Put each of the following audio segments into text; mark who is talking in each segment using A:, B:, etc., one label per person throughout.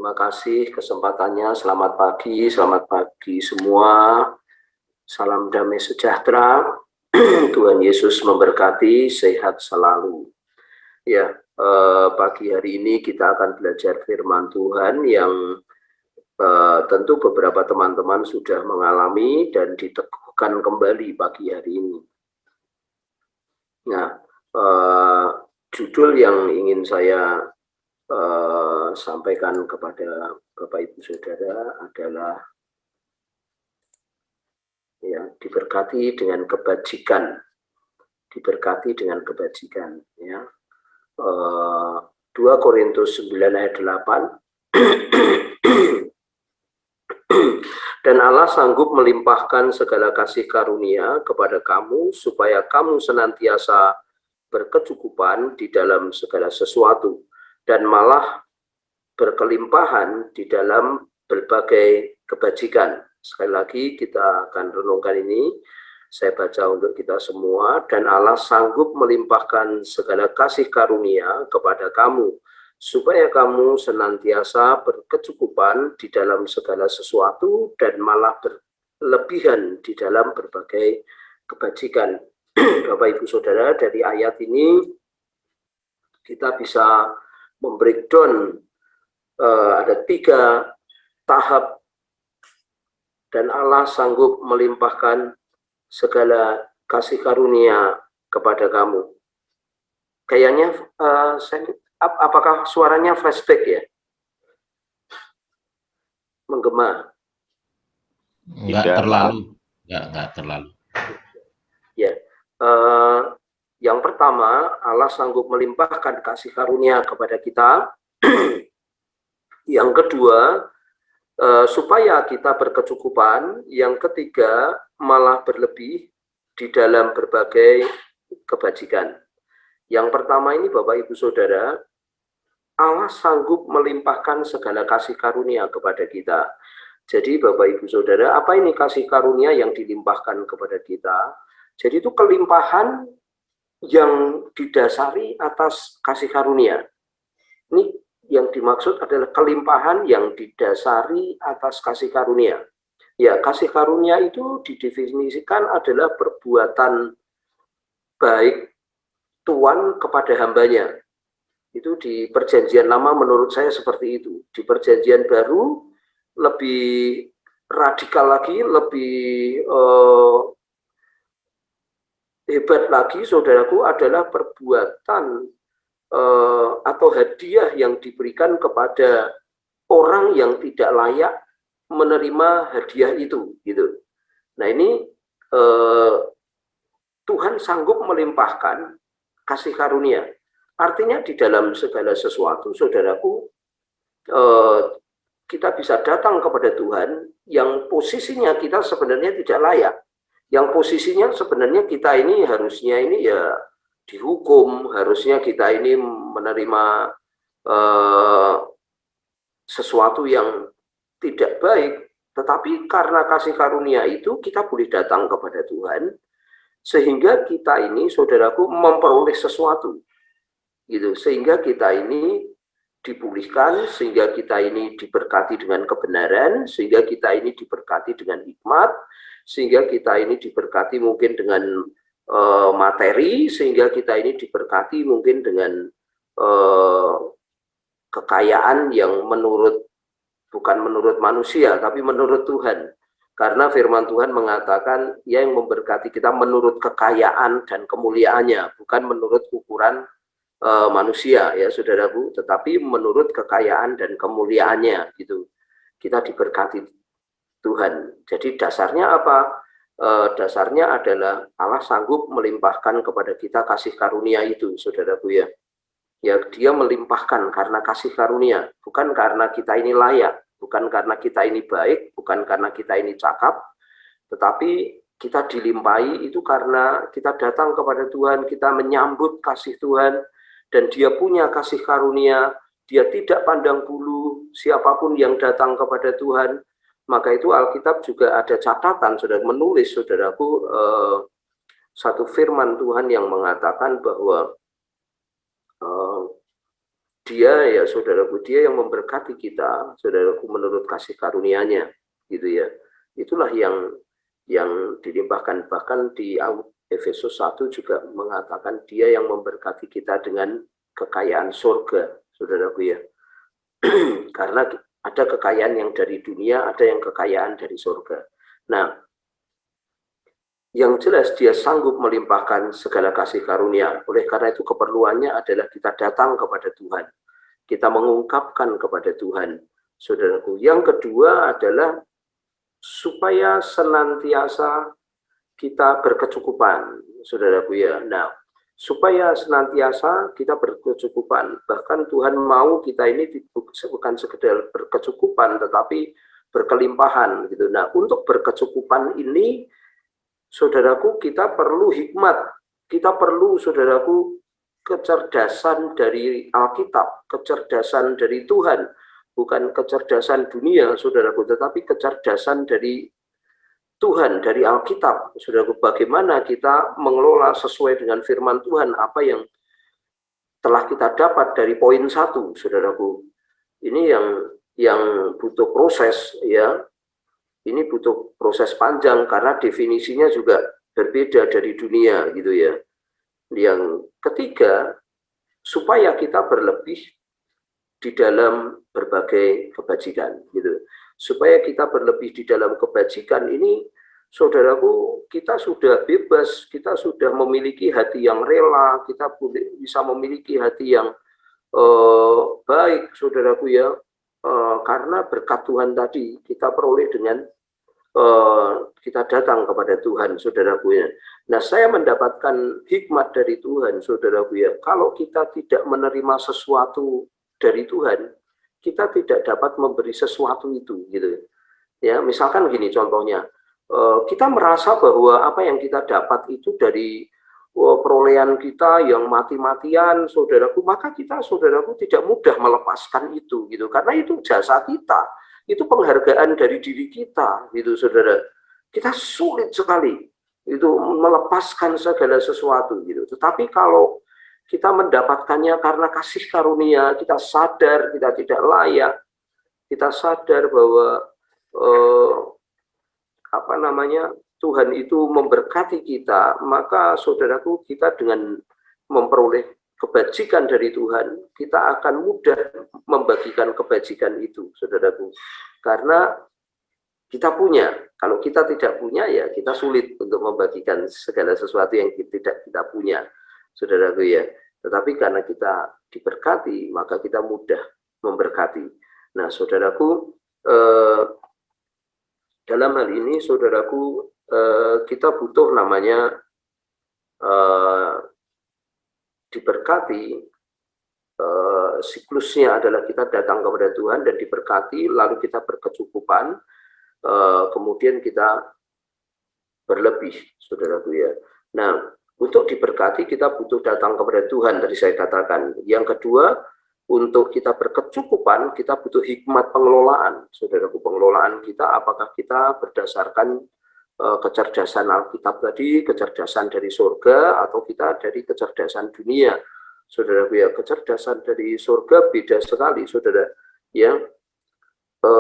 A: Terima kasih kesempatannya. Selamat pagi semua. Salam damai sejahtera. Tuhan Yesus memberkati, sehat selalu. Ya, pagi hari ini kita akan belajar firman Tuhan yang tentu beberapa teman-teman sudah mengalami dan diteguhkan kembali pagi hari ini. Nah, judul yang ingin saya sampaikan kepada Bapak Ibu Saudara adalah ya, diberkati dengan kebajikan, ya. 2 Korintus 9 ayat 8. Dan Allah sanggup melimpahkan segala kasih karunia kepada kamu supaya kamu senantiasa berkecukupan di dalam segala sesuatu dan malah berkelimpahan di dalam berbagai kebajikan. Sekali lagi kita akan renungkan ini. Saya baca untuk kita semua. Dan Allah sanggup melimpahkan segala kasih karunia kepada kamu supaya kamu senantiasa berkecukupan di dalam segala sesuatu dan malah berlebihan di dalam berbagai kebajikan. Bapak Ibu Saudara, dari ayat ini kita bisa membreakdown ada 3 tahap dan Allah sanggup melimpahkan segala kasih karunia kepada kamu. Kayaknya apakah suaranya flashback ya? Menggema?
B: Enggak terlalu.
A: Ya. Yang pertama, Allah sanggup melimpahkan kasih karunia kepada kita. Yang kedua, supaya kita berkecukupan. Yang ketiga, malah berlebih di dalam berbagai kebajikan. Yang pertama ini Bapak Ibu Saudara, Allah sanggup melimpahkan segala kasih karunia kepada kita. Jadi Bapak Ibu Saudara, apa ini kasih karunia yang dilimpahkan kepada kita? Jadi itu kelimpahan yang didasari atas kasih karunia. Ini yang dimaksud adalah kelimpahan yang didasari atas kasih karunia. Ya, kasih karunia itu didefinisikan adalah perbuatan baik Tuhan kepada hambanya. Itu di perjanjian lama menurut saya seperti itu. Di perjanjian baru lebih radikal lagi, lebih hebat lagi, saudaraku, adalah perbuatan atau hadiah yang diberikan kepada orang yang tidak layak menerima hadiah itu, gitu. Nah ini Tuhan sanggup melimpahkan kasih karunia. Artinya di dalam segala sesuatu, saudaraku, kita bisa datang kepada Tuhan yang posisinya kita sebenarnya tidak layak. Yang posisinya sebenarnya kita ini harusnya ini ya dihukum, harusnya kita ini menerima sesuatu yang tidak baik. Tetapi karena kasih karunia itu kita boleh datang kepada Tuhan, sehingga kita ini, saudaraku, memperoleh sesuatu. Gitu. Sehingga kita ini dipulihkan, sehingga kita ini diberkati dengan kebenaran, sehingga kita ini diberkati dengan hikmat, sehingga kita ini diberkati mungkin dengan materi, sehingga kita ini diberkati mungkin dengan kekayaan yang bukan menurut manusia, tapi menurut Tuhan. Karena firman Tuhan mengatakan Ia yang memberkati kita menurut kekayaan dan kemuliaannya, bukan menurut ukuran manusia, ya saudaraku, tetapi menurut kekayaan dan kemuliaannya, gitu. Kita diberkati Tuhan. Jadi dasarnya apa? Dasarnya adalah Allah sanggup melimpahkan kepada kita kasih karunia itu, saudaraku, ya. Ya, Dia melimpahkan karena kasih karunia, bukan karena kita ini layak, bukan karena kita ini baik, bukan karena kita ini cakap, tetapi kita dilimpahi itu karena kita datang kepada Tuhan, kita menyambut kasih Tuhan, dan Dia punya kasih karunia. Dia tidak pandang bulu siapapun yang datang kepada Tuhan. Maka itu Alkitab juga ada catatan, saudara, menulis, saudaraku, satu firman Tuhan yang mengatakan bahwa Dia ya saudaraku, dia yang memberkati kita, saudaraku, menurut kasih karunia-Nya, gitu ya. Itulah yang dilimpahkan. Bahkan di Efesus 1 juga mengatakan dia yang memberkati kita dengan kekayaan surga, saudaraku ya. Karena ada kekayaan yang dari dunia, ada yang kekayaan dari surga. Nah, yang jelas dia sanggup melimpahkan segala kasih karunia. Oleh karena itu keperluannya adalah kita datang kepada Tuhan. Kita mengungkapkan kepada Tuhan, saudaraku. Yang kedua adalah supaya senantiasa kita berkecukupan, saudaraku ya. Nah, supaya senantiasa kita berkecukupan. Bahkan Tuhan mau kita ini bukan sekedar berkecukupan, tetapi berkelimpahan gitu. Nah, untuk berkecukupan ini, saudaraku, kita perlu hikmat, kita perlu, saudaraku, kecerdasan dari Alkitab, kecerdasan dari Tuhan, bukan kecerdasan dunia, saudaraku, tetapi kecerdasan dari Tuhan, dari Alkitab, saudaraku. Bagaimana kita mengelola sesuai dengan firman Tuhan, apa yang telah kita dapat dari poin 1, saudaraku. Ini yang butuh proses ya. Ini butuh proses panjang karena definisinya juga berbeda dari dunia gitu ya. Yang ketiga, supaya kita berlebih di dalam berbagai kebajikan gitu. Supaya kita berlebih di dalam kebajikan ini, saudaraku, kita sudah bebas, kita sudah memiliki hati yang rela, kita bisa memiliki hati yang baik, saudaraku ya, karena berkat Tuhan tadi kita peroleh dengan kita datang kepada Tuhan, saudaraku ya. Nah, saya mendapatkan hikmat dari Tuhan, saudaraku ya. Kalau kita tidak menerima sesuatu dari Tuhan, kita tidak dapat memberi sesuatu itu, gitu. Ya, misalkan gini contohnya, kita merasa bahwa apa yang kita dapat itu dari perolehan kita yang mati-matian, saudaraku, maka kita, saudaraku, tidak mudah melepaskan itu, gitu. Karena itu jasa kita. Itu penghargaan dari diri kita, gitu saudara. Kita sulit sekali itu melepaskan segala sesuatu, gitu. Tetapi kalau kita mendapatkannya karena kasih karunia, kita sadar kita tidak layak, kita sadar bahwa Tuhan itu memberkati kita, maka saudaraku, kita dengan memperoleh kebajikan dari Tuhan, kita akan mudah membagikan kebajikan itu, saudaraku. Karena kita punya. Kalau kita tidak punya, ya kita sulit untuk membagikan segala sesuatu yang tidak kita punya, saudaraku ya. Tetapi karena kita diberkati, maka kita mudah memberkati. Nah, saudaraku, dalam hal ini, saudaraku, kita butuh namanya diberkati. Siklusnya adalah kita datang kepada Tuhan dan diberkati, lalu kita berkecukupan, kemudian kita berlebih, saudaraku ya. Nah, untuk diberkati kita butuh datang kepada Tuhan, tadi saya katakan. Yang kedua, untuk kita berkecukupan, kita butuh hikmat pengelolaan, saudaraku. Pengelolaan kita, apakah kita berdasarkan kecerdasan Alkitab tadi, kecerdasan dari surga, atau kita dari kecerdasan dunia, saudaraku ya. Kecerdasan dari surga beda sekali, saudara ya.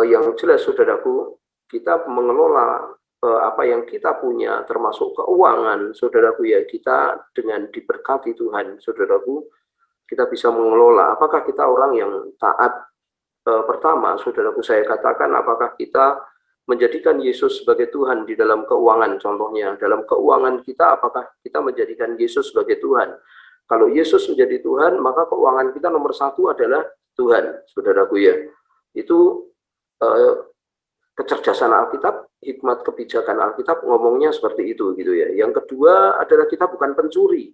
A: Yang jelas, saudaraku, kita mengelola apa yang kita punya, termasuk keuangan, saudaraku ya. Kita dengan diberkati Tuhan, saudaraku, kita bisa mengelola. Apakah kita orang yang taat? Pertama, saudaraku, saya katakan, apakah kita menjadikan Yesus sebagai Tuhan di dalam keuangan, contohnya. Dalam keuangan kita, apakah kita menjadikan Yesus sebagai Tuhan? Kalau Yesus menjadi Tuhan, maka keuangan kita nomor 1 adalah Tuhan, saudaraku ya. Itu kecerdasan Alkitab, hikmat kebijakan Alkitab ngomongnya seperti itu, gitu ya. Yang kedua adalah kita bukan pencuri.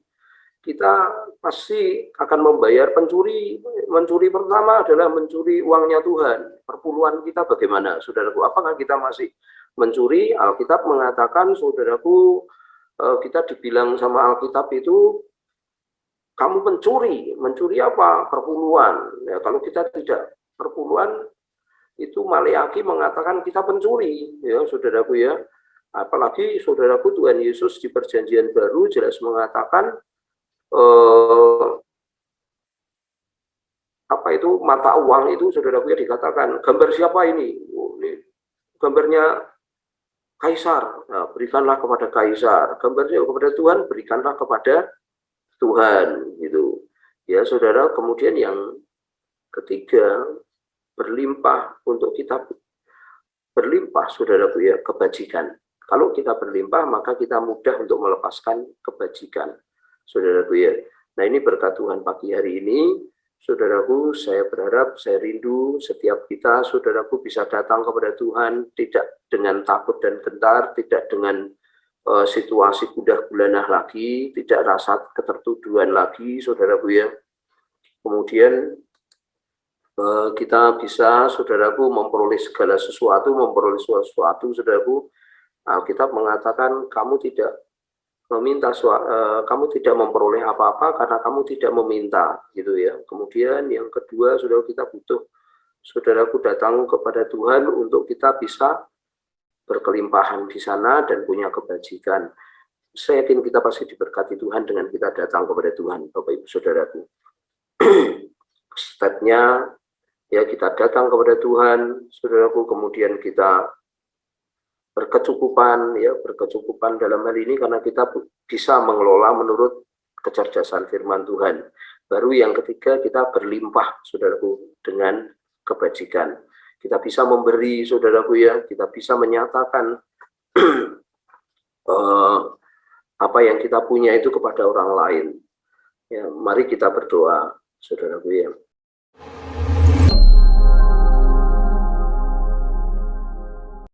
A: Kita pasti akan membayar pencuri. Mencuri pertama adalah mencuri uangnya Tuhan. Perpuluhan kita bagaimana, saudaraku? Apakah kita masih mencuri? Alkitab mengatakan, saudaraku, kita dibilang sama Alkitab itu, kamu pencuri. Mencuri apa? Perpuluhan. Ya, kalau kita tidak perpuluhan, itu Maleaki mengatakan kita pencuri, ya saudaraku ya. Apalagi, saudaraku, Tuhan Yesus di Perjanjian Baru jelas mengatakan apa itu mata uang itu, saudaraku ya, dikatakan gambar siapa ini? Oh, ini gambarnya Kaisar, nah, berikanlah kepada Kaisar. Gambarnya kepada Tuhan, berikanlah kepada Tuhan, gitu. Ya, saudara, kemudian yang ketiga, berlimpah untuk kita, berlimpah, saudaraku ya, kebajikan. Kalau kita berlimpah, maka kita mudah untuk melepaskan kebajikan, saudaraku ya. Nah, ini berkat Tuhan pagi hari ini, saudaraku, saya berharap, saya rindu setiap kita, saudaraku, bisa datang kepada Tuhan, tidak dengan takut dan gentar, tidak dengan situasi gundah gulanah lagi, tidak rasa ketertuduhan lagi, saudaraku ya. Kemudian kita bisa, saudaraku, memperoleh segala sesuatu, memperoleh sesuatu, saudaraku. Alkitab mengatakan kamu tidak meminta, kamu tidak memperoleh apa-apa karena kamu tidak meminta, gitu ya. Kemudian yang kedua, saudara, kita butuh, saudaraku, datang kepada Tuhan untuk kita bisa berkelimpahan di sana dan punya kebajikan. Saya yakin kita pasti diberkati Tuhan dengan kita datang kepada Tuhan, Bapak Ibu Saudaraku. Stepnya, ya, kita datang kepada Tuhan, saudaraku, kemudian kita berkecukupan, ya, berkecukupan dalam hal ini karena kita bisa mengelola menurut kecerdasan firman Tuhan. Baru yang ketiga, kita berlimpah, saudaraku, dengan kebajikan. Kita bisa memberi, saudaraku ya, kita bisa menyatakan apa yang kita punya itu kepada orang lain. Ya, mari kita berdoa, saudaraku ya.